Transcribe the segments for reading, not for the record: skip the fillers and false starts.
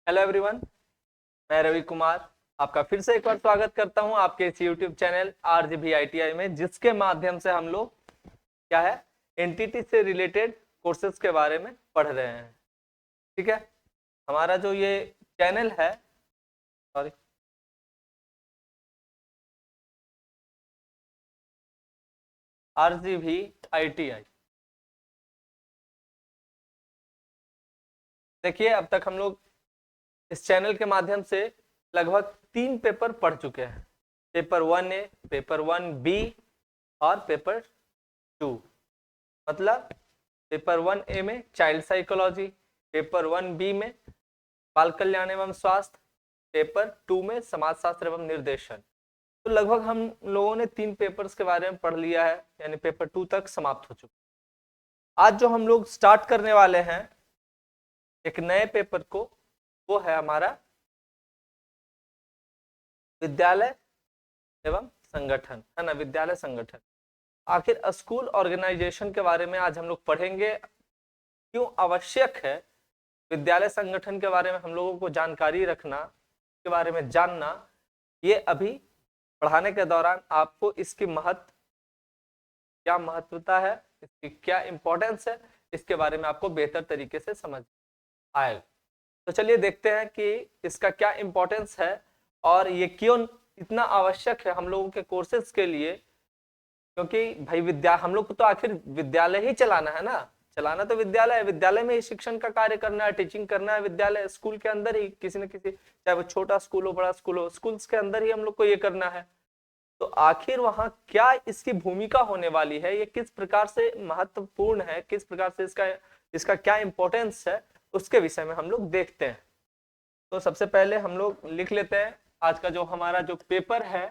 Hello everyone, मैं रवि कुमार आपका फिर से एक बार स्वागत करता हूं आपके इस यूट्यूब चैनल आरजीबी आईटीआई में, जिसके माध्यम से हम लोग क्या है एनटीटी से रिलेटेड कोर्सेज के बारे में पढ़ रहे हैं। ठीक है, हमारा जो ये चैनल है, सॉरी, आरजीबी आईटीआई, देखिए अब तक हम लोग इस चैनल के माध्यम से लगभग 3 पेपर पढ़ चुके हैं। पेपर 1A, पेपर 1B और पेपर 2। मतलब पेपर 1A में चाइल्ड साइकोलॉजी, पेपर 1B में बाल कल्याण एवं स्वास्थ्य, पेपर 2 में समाज शास्त्र एवं निर्देशन। तो लगभग हम लोगों ने 3 पेपर्स के बारे में पढ़ लिया है, यानी पेपर 2 तक समाप्त हो चुका। आज जो हम लोग स्टार्ट करने वाले हैं एक नए पेपर को, वो है हमारा विद्यालय एवं संगठन, है ना, विद्यालय संगठन। आखिर स्कूल ऑर्गेनाइजेशन के बारे में आज हम लोग पढ़ेंगे। क्यों आवश्यक है विद्यालय संगठन के बारे में हम लोगों को जानकारी रखना, के बारे में जानना, ये अभी पढ़ाने के दौरान आपको इसकी क्या महत्वता है, इसकी क्या इंपॉर्टेंस है, इसके बारे में आपको बेहतर तरीके से समझ आएगा। तो चलिए देखते हैं कि इसका क्या इंपॉर्टेंस है और ये क्यों इतना आवश्यक है हम लोगों के कोर्सेज के लिए। क्योंकि भाई हम लोग को तो आखिर विद्यालय ही चलाना है ना, चलाना तो विद्यालय है, विद्यालय में ही शिक्षण का कार्य करना है, टीचिंग करना है। विद्यालय स्कूल के अंदर ही किसी न किसी, चाहे वो छोटा स्कूल हो बड़ा स्कूल हो, स्कूल्स के अंदर ही हम लोग को ये करना है। तो आखिर वहां क्या इसकी भूमिका होने वाली है, ये किस प्रकार से महत्वपूर्ण है, किस प्रकार से इसका क्या इंपॉर्टेंस है, उसके विषय में हम लोग देखते हैं। तो सबसे पहले हम लोग लिख लेते हैं आज का जो हमारा जो पेपर है,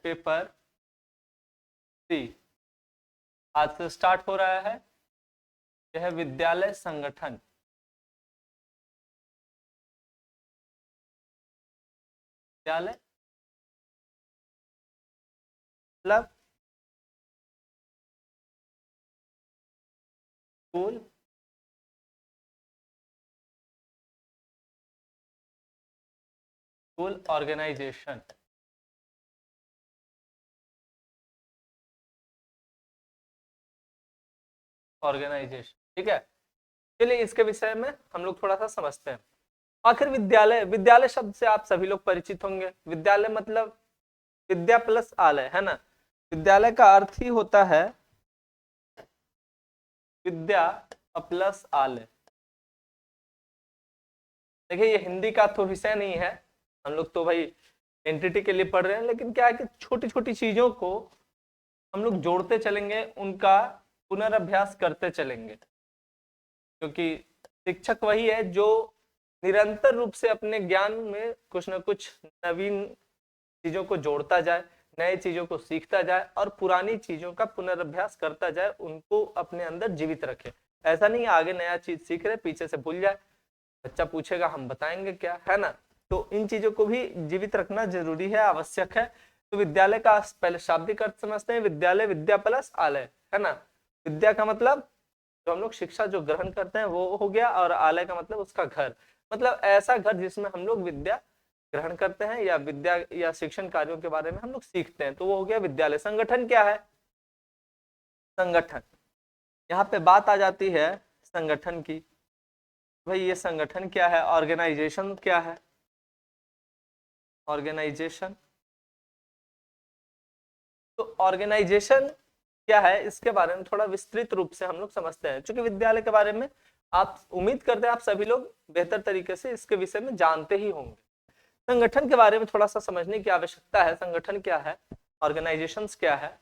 पेपर 3 आज से स्टार्ट हो रहा है। यह है विद्यालय संगठन। विद्यालय मतलब स्कूल, स्कूल ऑर्गेनाइजेशन, ऑर्गेनाइजेशन। ठीक है, चलिए इसके विषय में हम लोग थोड़ा सा समझते हैं। आखिर विद्यालय, विद्यालय शब्द से आप सभी लोग परिचित होंगे। विद्यालय मतलब विद्या प्लस आलय, है ना। विद्यालय का अर्थ ही होता है विद्या प्लस आलय। देखिए ये हिंदी का तो विषय नहीं है, हम लोग तो भाई एंटिटी के लिए पढ़ रहे हैं, लेकिन क्या है कि छोटी छोटी चीजों को हम लोग जोड़ते चलेंगे, उनका पुनर्अभ्यास करते चलेंगे। क्योंकि शिक्षक वही है जो निरंतर रूप से अपने ज्ञान में कुछ न कुछ नवीन चीजों को जोड़ता जाए, नए चीजों को सीखता जाए और पुरानी चीजों का पुनर्अभ्यास करता जाए, उनको अपने अंदर जीवित रखे। ऐसा नहीं आगे नया चीज सीख रहे पीछे से भूल जाए, बच्चा पूछेगा हम बताएंगे क्या, है ना। तो इन चीजों को भी जीवित रखना जरूरी है, आवश्यक है। तो विद्यालय का पहले शाब्दिक अर्थ समझते हैं। विद्यालय विद्या प्लस आलय, है ना। विद्या का मतलब जो हम लोग शिक्षा जो ग्रहण करते हैं वो हो गया, और आलय का मतलब उसका घर, मतलब ऐसा घर जिसमें हम लोग विद्या ग्रहण करते हैं या विद्या या शिक्षण कार्यों के बारे में हम लोग सीखते हैं, तो वो हो गया विद्यालय। संगठन क्या है? संगठन, यहाँ पे बात आ जाती है संगठन की। भाई ये संगठन क्या है, ऑर्गेनाइजेशन क्या है, ऑर्गेनाइजेशन। तो ऑर्गेनाइजेशन क्या है, इसके बारे में थोड़ा विस्तृत रूप से हम लोग समझते हैं। क्योंकि विद्यालय के बारे में आप उम्मीद करते हैं आप सभी लोग बेहतर तरीके से इसके विषय में जानते ही होंगे। संगठन के बारे में थोड़ा सा समझने की आवश्यकता है। संगठन क्या है, ऑर्गेनाइजेशंस क्या है,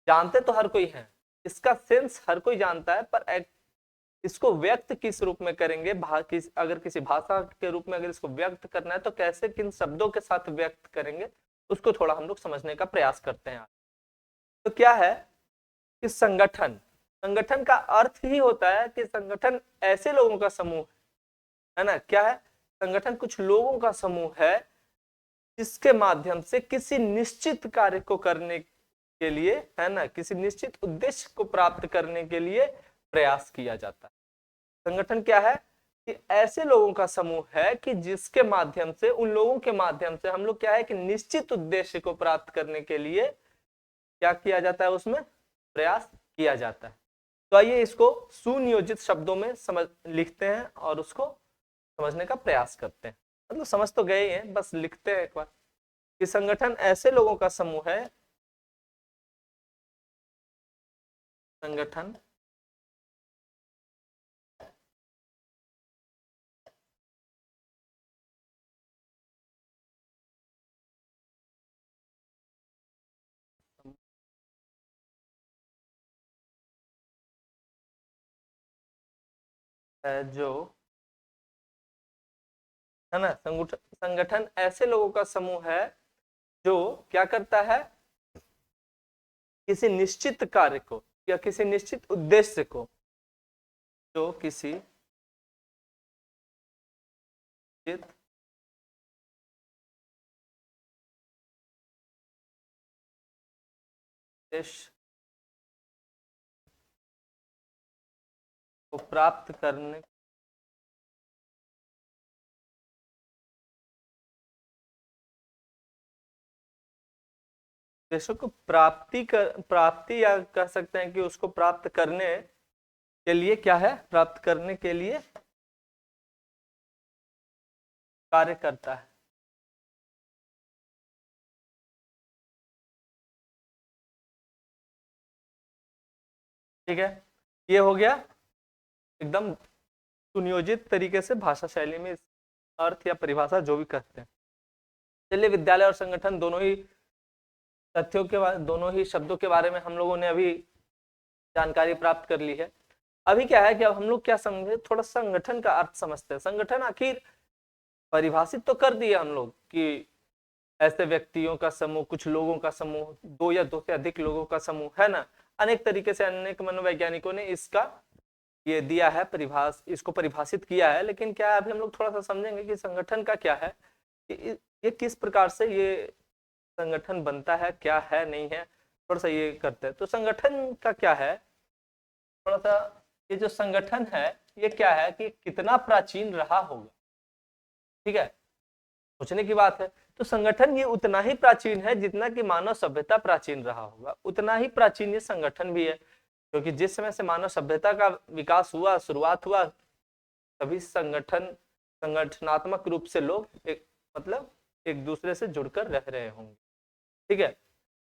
जानते तो हर कोई है, इसका सेंस हर कोई जानता है, पर इसको व्यक्त किस रूप में करेंगे, अगर किसी भाषा के रूप में अगर इसको व्यक्त करना है तो कैसे, किन शब्दों के साथ व्यक्त करेंगे, उसको थोड़ा हम लोग समझने का प्रयास करते हैं। तो क्या है कि संगठन, संगठन का अर्थ ही होता है कि संगठन ऐसे लोगों का समूह है ना। क्या है? संगठन कुछ लोगों का समूह है जिसके माध्यम से किसी निश्चित कार्य को करने के लिए, है ना, किसी निश्चित उद्देश्य को प्राप्त करने के लिए प्रयास किया जाता है। संगठन क्या है? कि ऐसे लोगों का समूह है कि जिसके माध्यम से, उन लोगों के माध्यम से हम लोग क्या है कि निश्चित उद्देश्य को प्राप्त करने के लिए क्या किया जाता है, उसमें प्रयास किया जाता है। तो आइए इसको सुनियोजित शब्दों में समझ लिखते हैं और उसको समझने का प्रयास करते हैं। मतलब समझ तो गए हैं, बस लिखते हैं एक बार कि संगठन ऐसे लोगों का समूह है, संगठन है जो, है ना, संगठन ऐसे लोगों का समूह है जो क्या करता है, किसी निश्चित कार्य को या किसी निश्चित उद्देश्य को, जो किसी निश्चित उद्देश्य को प्राप्त करने, उद्देश्य को प्राप्ति या कह सकते हैं कि उसको प्राप्त करने के लिए क्या है, प्राप्त करने के लिए कार्य करता है। ठीक है, ये हो गया एकदम सुनियोजित तरीके से भाषा शैली में अर्थ या परिभाषा जो भी कहते हैं। चलिए, विद्यालय और संगठन दोनों ही तथ्यों के बारे, दोनों ही शब्दों के बारे में हम लोगों ने अभी जानकारी प्राप्त कर ली है। अभी क्या है कि अब हम लोग क्या समझे, थोड़ा संगठन का अर्थ समझते हैं। संगठन आखिर परिभाषित तो कर दिया हम लोग कि ऐसे व्यक्तियों का समूह, कुछ लोगों का समूह, दो या दो से अधिक लोगों का समूह, है ना। अनेक तरीके से अनेक मनोवैज्ञानिकों ने इसका ये दिया है इसको परिभाषित किया है। लेकिन क्या है, अभी हम लोग थोड़ा सा समझेंगे कि संगठन का क्या है, कि ये किस प्रकार से ये संगठन बनता है, क्या है नहीं है, थोड़ा सा ये करते हैं। तो संगठन का क्या है, थोड़ा सा ये जो संगठन है ये क्या है कि कितना प्राचीन रहा होगा। ठीक है, सोचने की बात है। तो संगठन ये उतना ही प्राचीन है जितना कि मानव सभ्यता प्राचीन रहा होगा, उतना ही प्राचीन ये संगठन भी है। क्योंकि जिस समय से मानव सभ्यता का विकास हुआ, शुरुआत हुआ, तभी संगठनात्मक रूप से लोग मतलब एक दूसरे से जुड़कर रह रहे होंगे। ठीक है,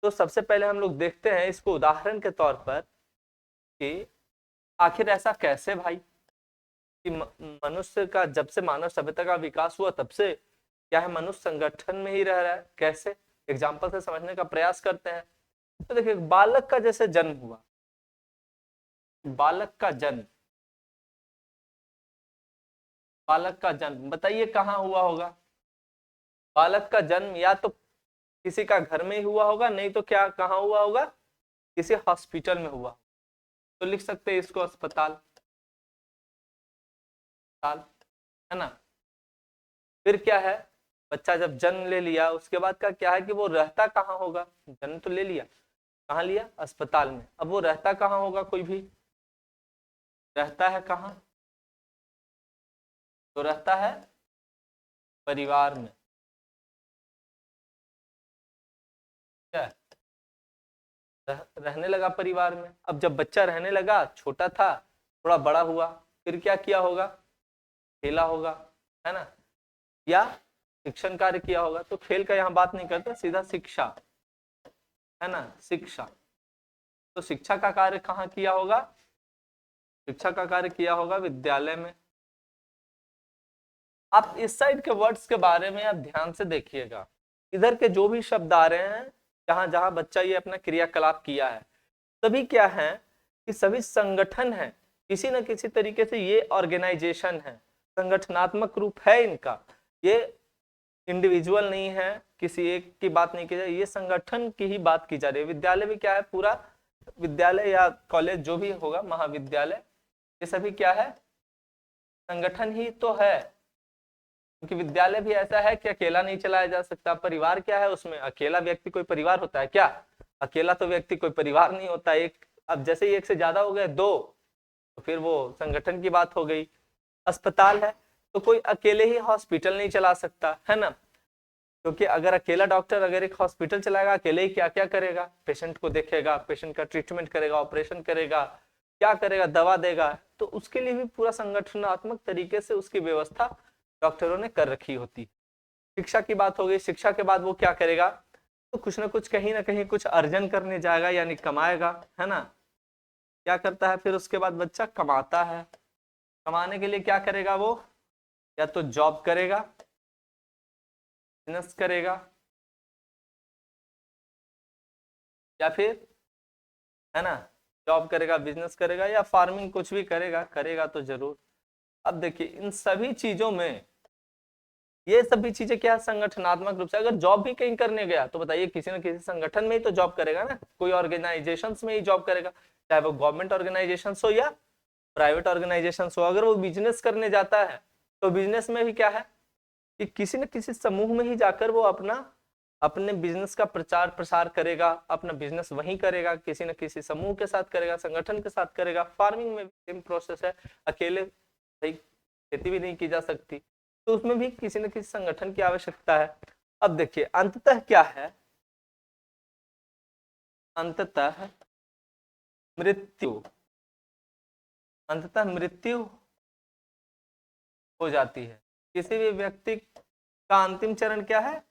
तो सबसे पहले हम लोग देखते हैं इसको उदाहरण के तौर पर कि आखिर ऐसा कैसे भाई, कि मनुष्य का जब से मानव सभ्यता का विकास हुआ तब से क्या है, मनुष्य संगठन में ही रह रहा है। कैसे, एग्जाम्पल से समझने का प्रयास करते हैं। तो देखिए, बालक का जैसे जन्म हुआ, बालक का जन्म, बालक का जन्म बताइए कहाँ हुआ होगा। बालक का जन्म या तो किसी का घर में ही हुआ होगा, नहीं तो क्या कहाँ हुआ होगा, किसी हॉस्पिटल में हुआ। तो लिख सकते हैं इसको अस्पताल, है ना। फिर क्या है, बच्चा जब जन्म ले लिया उसके बाद का क्या है कि वो रहता कहाँ होगा, जन्म तो ले लिया, कहाँ लिया, अस्पताल में। अब वो रहता कहाँ होगा, कोई भी रहता है कहाँ, तो रहता है परिवार में। क्या रहने लगा परिवार में। अब जब बच्चा रहने लगा, छोटा था, थोड़ा बड़ा हुआ, फिर क्या किया होगा, खेला होगा, है ना, या शिक्षण कार्य किया होगा। तो खेल का यहाँ बात नहीं करते, सीधा शिक्षा, है ना, शिक्षा। तो शिक्षा का कार्य कहाँ किया होगा, शिक्षा का कार्य किया होगा विद्यालय में। आप इस साइड के वर्ड्स के बारे में आप ध्यान से देखिएगा, इधर के जो भी शब्द आ रहे हैं, जहां जहां बच्चा ये अपना क्रियाकलाप किया है, सभी क्या है कि सभी संगठन है, किसी न किसी तरीके से ये ऑर्गेनाइजेशन है, संगठनात्मक रूप है इनका। ये इंडिविजुअल नहीं है, किसी एक की बात नहीं की जा रही, ये संगठन की ही बात की जा रही है। विद्यालय भी क्या है, पूरा विद्यालय या कॉलेज जो भी होगा, महाविद्यालय, ये सभी क्या है, संगठन ही तो है। क्योंकि विद्यालय भी ऐसा है कि अकेला नहीं चलाया जा सकता। परिवार क्या है, उसमें अकेला व्यक्ति कोई परिवार होता है क्या, अकेला तो व्यक्ति कोई परिवार नहीं होता। एक, अब जैसे ही एक से ज्यादा हो गए, दो, तो फिर वो संगठन की बात हो गई। अस्पताल है तो कोई अकेले ही हॉस्पिटल नहीं चला सकता, है ना, क्योंकि अगर अकेला डॉक्टर अगर एक हॉस्पिटल चलाएगा अकेले ही क्या क्या करेगा, पेशेंट को देखेगा, पेशेंट का ट्रीटमेंट करेगा, ऑपरेशन करेगा, क्या करेगा, दवा देगा, तो उसके लिए भी पूरा संगठनात्मक तरीके से उसकी व्यवस्था डॉक्टरों ने कर रखी होती। शिक्षा की बात हो गई, शिक्षा के बाद वो क्या करेगा, तो कुछ ना कुछ कहीं ना कहीं कुछ अर्जन करने जाएगा यानी कमाएगा, है ना, क्या करता है, फिर उसके बाद बच्चा कमाता है, कमाने के लिए क्या करेगा वो, या तो जॉब करेगा, बिजनेस करेगा, या फिर, है ना, जॉब करेगा, बिजनेस करेगा, या फार्मिंग कुछ भी करेगा, करेगा तो जरूर। अब देखिए इन सभी चीजों में ये सभी चीजें क्या है, संगठनात्मक रूप से, अगर जॉब भी कहीं करने गया तो बताइए किसी ना किसी संगठन में ही तो जॉब करेगा ना, कोई ऑर्गेनाइजेशन में ही जॉब करेगा, चाहे वो गवर्नमेंट ऑर्गेनाइजेशन हो या प्राइवेट ऑर्गेनाइजेशन हो। अगर वो बिजनेस करने जाता है तो बिजनेस में भी क्या है कि किसी न किसी समूह में ही जाकर वो अपना अपने बिजनेस का प्रचार प्रसार करेगा, अपना बिजनेस वहीं करेगा, किसी न किसी समूह के साथ करेगा, संगठन के साथ करेगा। फार्मिंग में भी सेम प्रोसेस है, अकेले भाई खेती भी नहीं की जा सकती, तो उसमें भी किसी न किसी संगठन की आवश्यकता है। अब देखिए अंततः क्या है, अंततः मृत्यु, अंततः मृत्यु हो जाती है। किसी भी व्यक्ति का अंतिम चरण क्या है,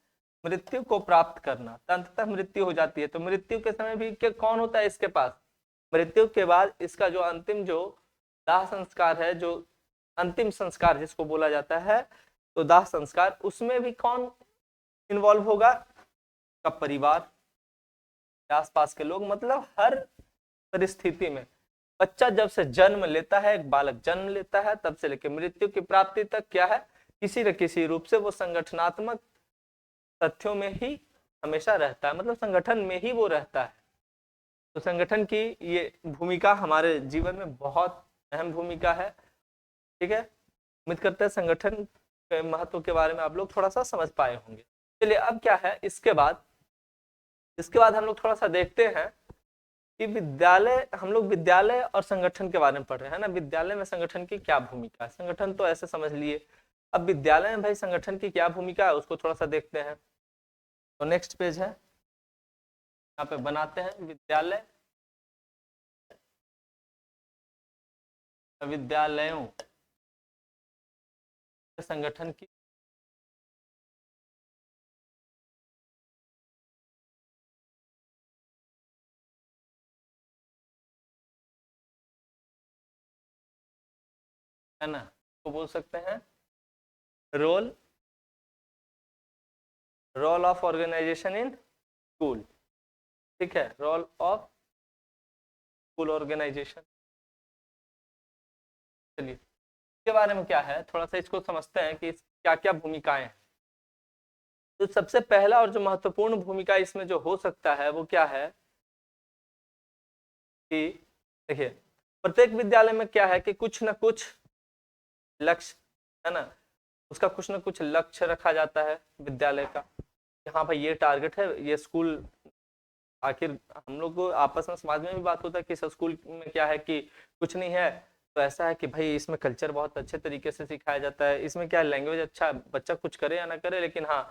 मृत्यु को प्राप्त करना, तो अंततः मृत्यु हो जाती है। तो मृत्यु के समय भी क्या कौन होता है इसके पास, मृत्यु के बाद इसका जो अंतिम जो दाह संस्कार है, जो अंतिम संस्कार जिसको बोला जाता है, तो दाह संस्कार, उसमें भी कौन इन्वॉल्व होगा, का परिवार, आसपास के लोग, मतलब हर परिस्थिति में बच्चा जब से जन्म लेता है, एक बालक जन्म लेता है, तब से लेकर मृत्यु की प्राप्ति तक क्या है, किसी न किसी रूप से वो संगठनात्मक तथ्यों में ही हमेशा रहता है, मतलब संगठन में ही वो रहता है। तो संगठन की ये भूमिका हमारे जीवन में बहुत अहम भूमिका है। ठीक है, उम्मीद करते हैं संगठन के महत्व के बारे में आप लोग थोड़ा सा समझ पाए होंगे। चलिए अब क्या है इसके बाद हम लोग थोड़ा सा देखते हैं कि विद्यालय, हम लोग विद्यालय और संगठन के बारे में पढ़ रहे हैं ना, विद्यालय में संगठन की क्या भूमिका है। संगठन तो ऐसे समझ लिए, अब विद्यालय में भाई संगठन की क्या भूमिका है उसको थोड़ा सा देखते हैं। तो नेक्स्ट पेज है, यहाँ पे बनाते हैं विद्यालय, विद्यालयों संगठन की है ना, तो बोल सकते हैं role role of organization in school. ठीक है, रोल ऑफ स्कूल ऑर्गेनाइजेशन। चलिए इसके बारे में क्या है, थोड़ा सा इसको समझते हैं कि क्या क्या भूमिकाएं हैं। तो सबसे पहला और जो महत्वपूर्ण भूमिका इसमें जो हो सकता है वो क्या है कि देखिए प्रत्येक विद्यालय में क्या है कि कुछ ना कुछ लक्ष्य, है ना, उसका कुछ ना कुछ लक्ष्य रखा जाता है विद्यालय का, कि हाँ भाई ये टारगेट है, ये स्कूल, आखिर हम लोग को आपस में समाज में भी बात होता है कि स्कूल में क्या है कि कुछ नहीं है, तो ऐसा है कि भाई इसमें कल्चर बहुत अच्छे तरीके से सिखाया जाता है, इसमें क्या लैंग्वेज अच्छा, बच्चा कुछ करे या ना करे लेकिन हाँ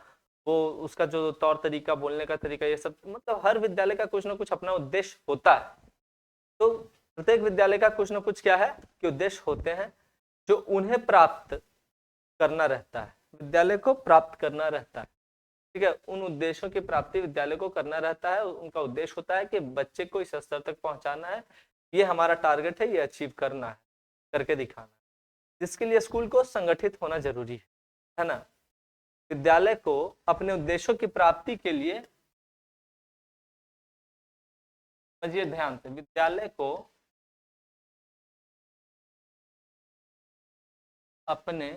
वो उसका जो तौर तरीका, बोलने का तरीका, ये सब, मतलब हर विद्यालय का कुछ ना कुछ अपना उद्देश्य होता है। तो प्रत्येक विद्यालय का कुछ ना कुछ क्या है कि उद्देश्य होते हैं जो उन्हें प्राप्त करना रहता है, विद्यालय को प्राप्त करना रहता है। ठीक है, उन उद्देश्यों की प्राप्ति विद्यालय को करना रहता है, उनका उद्देश्य होता है कि बच्चे को इस स्तर तक पहुंचाना है, ये हमारा टारगेट है, ये अचीव करना है, करके दिखाना है, जिसके लिए स्कूल को संगठित होना जरूरी है ना। विद्यालय को अपने उद्देश्यों की प्राप्ति के लिए, समझिए ध्यान से, विद्यालय को अपने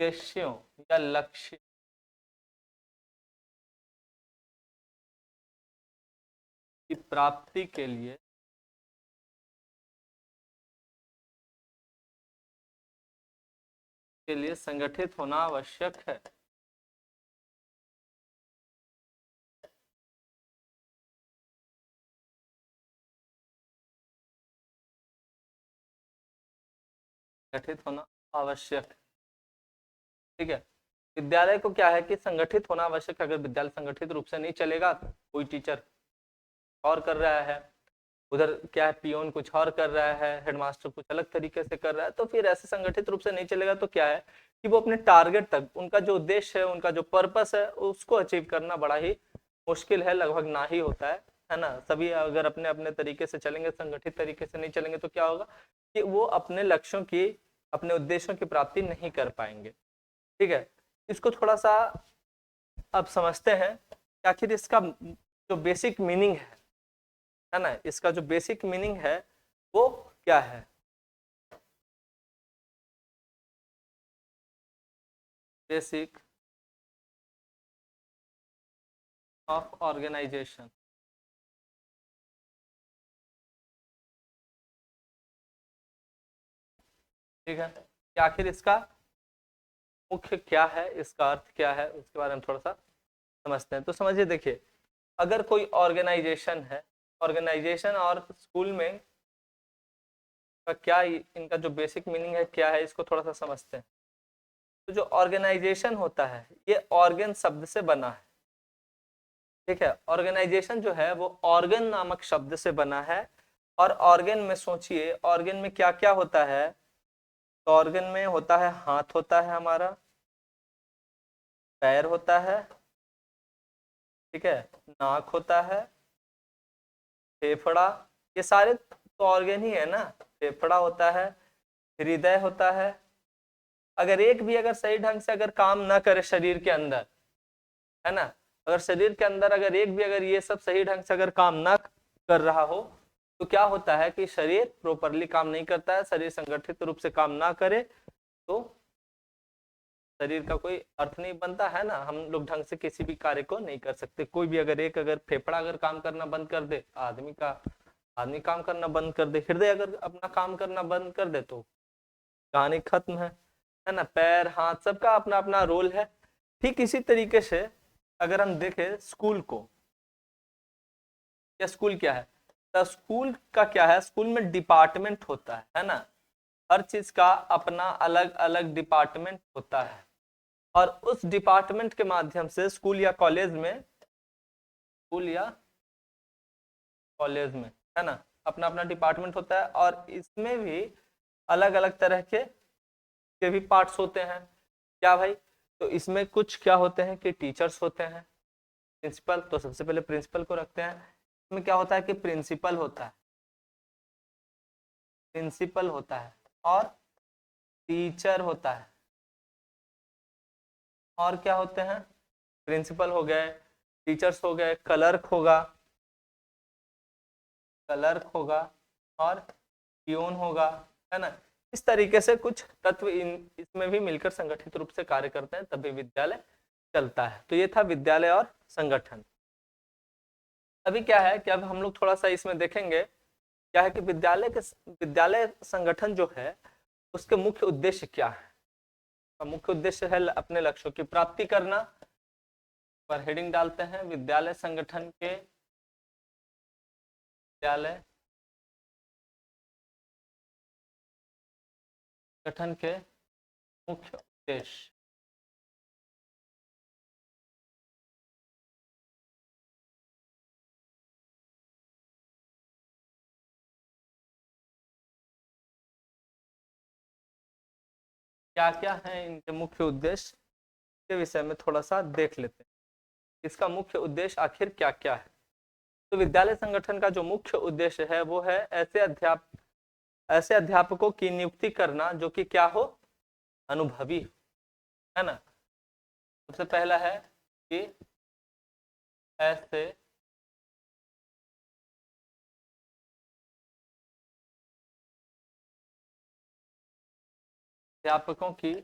उद्देश्यों या लक्ष्य की प्राप्ति के लिए संगठित होना आवश्यक है। संगठित होना आवश्यक है। ठीक है, विद्यालय को क्या है कि संगठित होना आवश्यक है। अगर विद्यालय संगठित रूप से नहीं चलेगा, कोई टीचर और कर रहा है, उधर क्या है पियोन कुछ और कर रहा है, हेडमास्टर कुछ अलग तरीके से कर रहा है, तो फिर ऐसे संगठित रूप से नहीं चलेगा। तो क्या है कि वो अपने टारगेट तक, उनका जो उद्देश्य है, उनका जो पर्पस है, उसको अचीव करना बड़ा ही मुश्किल है, लगभग ना ही होता है ना। सभी अगर अपने अपने तरीके से चलेंगे, संगठित तरीके से नहीं चलेंगे, तो क्या होगा कि वो अपने लक्ष्यों की, अपने उद्देश्यों की प्राप्ति नहीं कर पाएंगे। ठीक है, इसको थोड़ा सा अब समझते हैं कि आखिर इसका जो बेसिक मीनिंग है ना, इसका जो बेसिक मीनिंग है वो क्या है। Basic of organization. ठीक है, कि आखिर इसका मुख्य क्या है, इसका अर्थ क्या है, उसके बारे में थोड़ा सा समझते हैं। तो समझिए, देखिए, अगर कोई ऑर्गेनाइजेशन है, ऑर्गेनाइजेशन और स्कूल में का क्या, इनका जो बेसिक मीनिंग है क्या है, इसको थोड़ा सा समझते हैं। तो जो ऑर्गेनाइजेशन होता है, ये ऑर्गन शब्द से बना है। ठीक है, ऑर्गेनाइजेशन जो है वो ऑर्गन नामक शब्द से बना है। और ऑर्गन में सोचिए, ऑर्गन में क्या क्या होता है। तो ऑर्गन में होता है, हाथ होता है हमारा, पैर होता है, ठीक है, नाक होता है, फेफड़ा, ये सारे तो ऑर्गन ही है ना। फेफड़ा होता है, हृदय होता है। अगर एक भी अगर सही ढंग से अगर काम ना करे शरीर के अंदर, है ना, अगर शरीर के अंदर अगर एक भी अगर ये सब सही ढंग से अगर काम ना कर रहा हो, तो क्या होता है कि शरीर प्रॉपरली काम नहीं करता है। शरीर संगठित रूप से काम ना करे तो शरीर का कोई अर्थ नहीं बनता है ना। हम लोग ढंग से किसी भी कार्य को नहीं कर सकते। कोई भी अगर एक अगर फेफड़ा अगर काम करना बंद कर दे, आदमी काम करना बंद कर दे, हृदय अगर अपना काम करना बंद कर दे, तो कहानी खत्म है ना। पैर हाथ सबका अपना अपना रोल है। ठीक इसी तरीके से अगर हम देखें स्कूल को, या स्कूल क्या है, तो स्कूल का क्या है, स्कूल में डिपार्टमेंट होता है ना। हर चीज का अपना अलग अलग डिपार्टमेंट होता है। और उस डिपार्टमेंट के माध्यम से स्कूल या कॉलेज में, है ना, अपना अपना डिपार्टमेंट होता है। और इसमें भी अलग अलग तरह के भी पार्ट्स होते हैं। क्या भाई, तो इसमें कुछ क्या होते हैं कि टीचर्स होते हैं, प्रिंसिपल। तो सबसे पहले प्रिंसिपल को रखते हैं। इसमें क्या होता है कि प्रिंसिपल होता है और टीचर होता है। और क्या होते हैं, प्रिंसिपल हो गए, टीचर्स हो गए, क्लर्क होगा और पियोन होगा, है ना। इस तरीके से कुछ तत्व इसमें भी मिलकर संगठित रूप से कार्य करते हैं, तभी विद्यालय चलता है। तो ये था विद्यालय और संगठन। अभी क्या है कि अब हम लोग थोड़ा सा इसमें देखेंगे क्या है कि विद्यालय संगठन जो है उसके मुख्य उद्देश्य क्या है। मुख्य उद्देश्य है अपने लक्ष्यों की प्राप्ति करना। पर हेडिंग डालते हैं, विद्यालय संगठन के मुख्य उद्देश्य। क्या क्या है इनके मुख्य उद्देश्य के विषय में थोड़ा सा देख लेते हैं। इसका मुख्य उद्देश्य आखिर क्या क्या है। तो विद्यालय संगठन का जो मुख्य उद्देश्य है वो है ऐसे अध्यापकों की नियुक्ति करना जो कि क्या हो, अनुभवी, है ना। सबसे पहला है कि ऐसे अध्यापकों की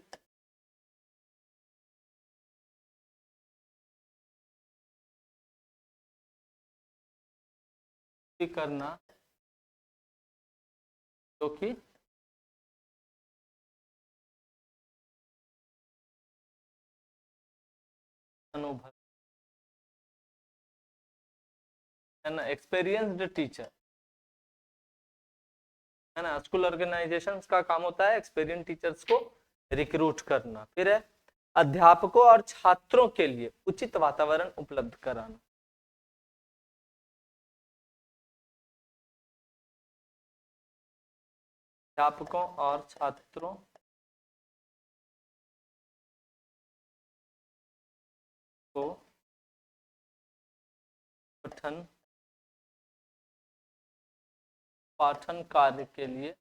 करना जो कि अनुभव, है ना, एक्सपीरियंस्ड टीचर। है ना। स्कूल ऑर्गेनाइजेशंस का काम होता है एक्सपीरियंस टीचर्स को रिक्रूट करना। फिर है अध्यापकों और छात्रों के लिए उचित वातावरण उपलब्ध कराना। अध्यापकों और छात्रों को पठन पाठन कार्य के लिए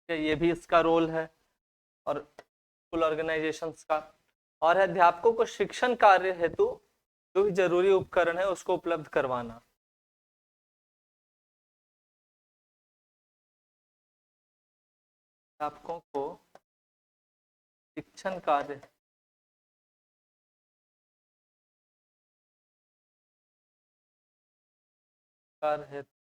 ये भी इसका रोल है और स्कूल ऑर्गेनाइजेशंस का। और है अध्यापकों को शिक्षण कार्य हेतु जो भी जरूरी उपकरण है उसको उपलब्ध करवाना। अध्यापकों को शिक्षण कार्य हेतु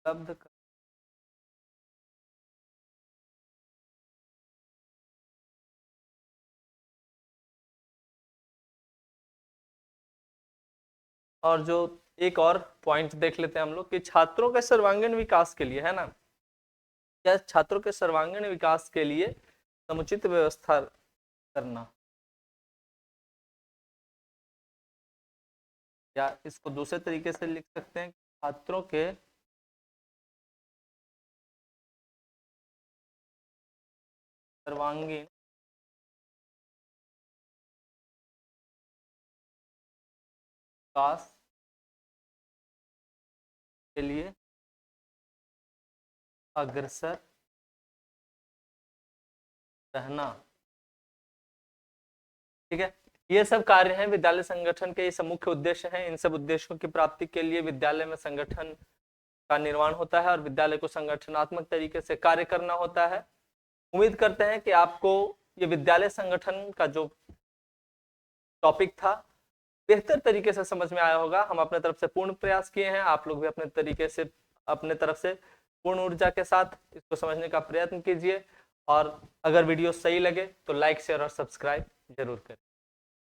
उपलब्ध और जो एक और पॉइंट देख लेते हैं हम लोग कि छात्रों के सर्वांगीण विकास के लिए, है ना, या छात्रों के सर्वांगीण विकास के लिए समुचित व्यवस्था करना, या इसको दूसरे तरीके से लिख सकते हैं छात्रों के सर्वांगीण विकास के लिए अग्रसर रहना। ठीक है, ये सब कार्य हैं विद्यालय संगठन के, ये सब मुख्य उद्देश्य हैं। इन सब उद्देश्यों की प्राप्ति के लिए विद्यालय में संगठन का निर्माण होता है और विद्यालय को संगठनात्मक तरीके से कार्य करना होता है। उम्मीद करते हैं कि आपको ये विद्यालय संगठन का जो टॉपिक था बेहतर तरीके से समझ में आया होगा। हम अपने तरफ से पूर्ण प्रयास किए हैं, आप लोग भी अपने तरीके से अपने तरफ से पूर्ण ऊर्जा के साथ इसको समझने का प्रयत्न कीजिए। और अगर वीडियो सही लगे तो लाइक शेयर और सब्सक्राइब जरूर करें।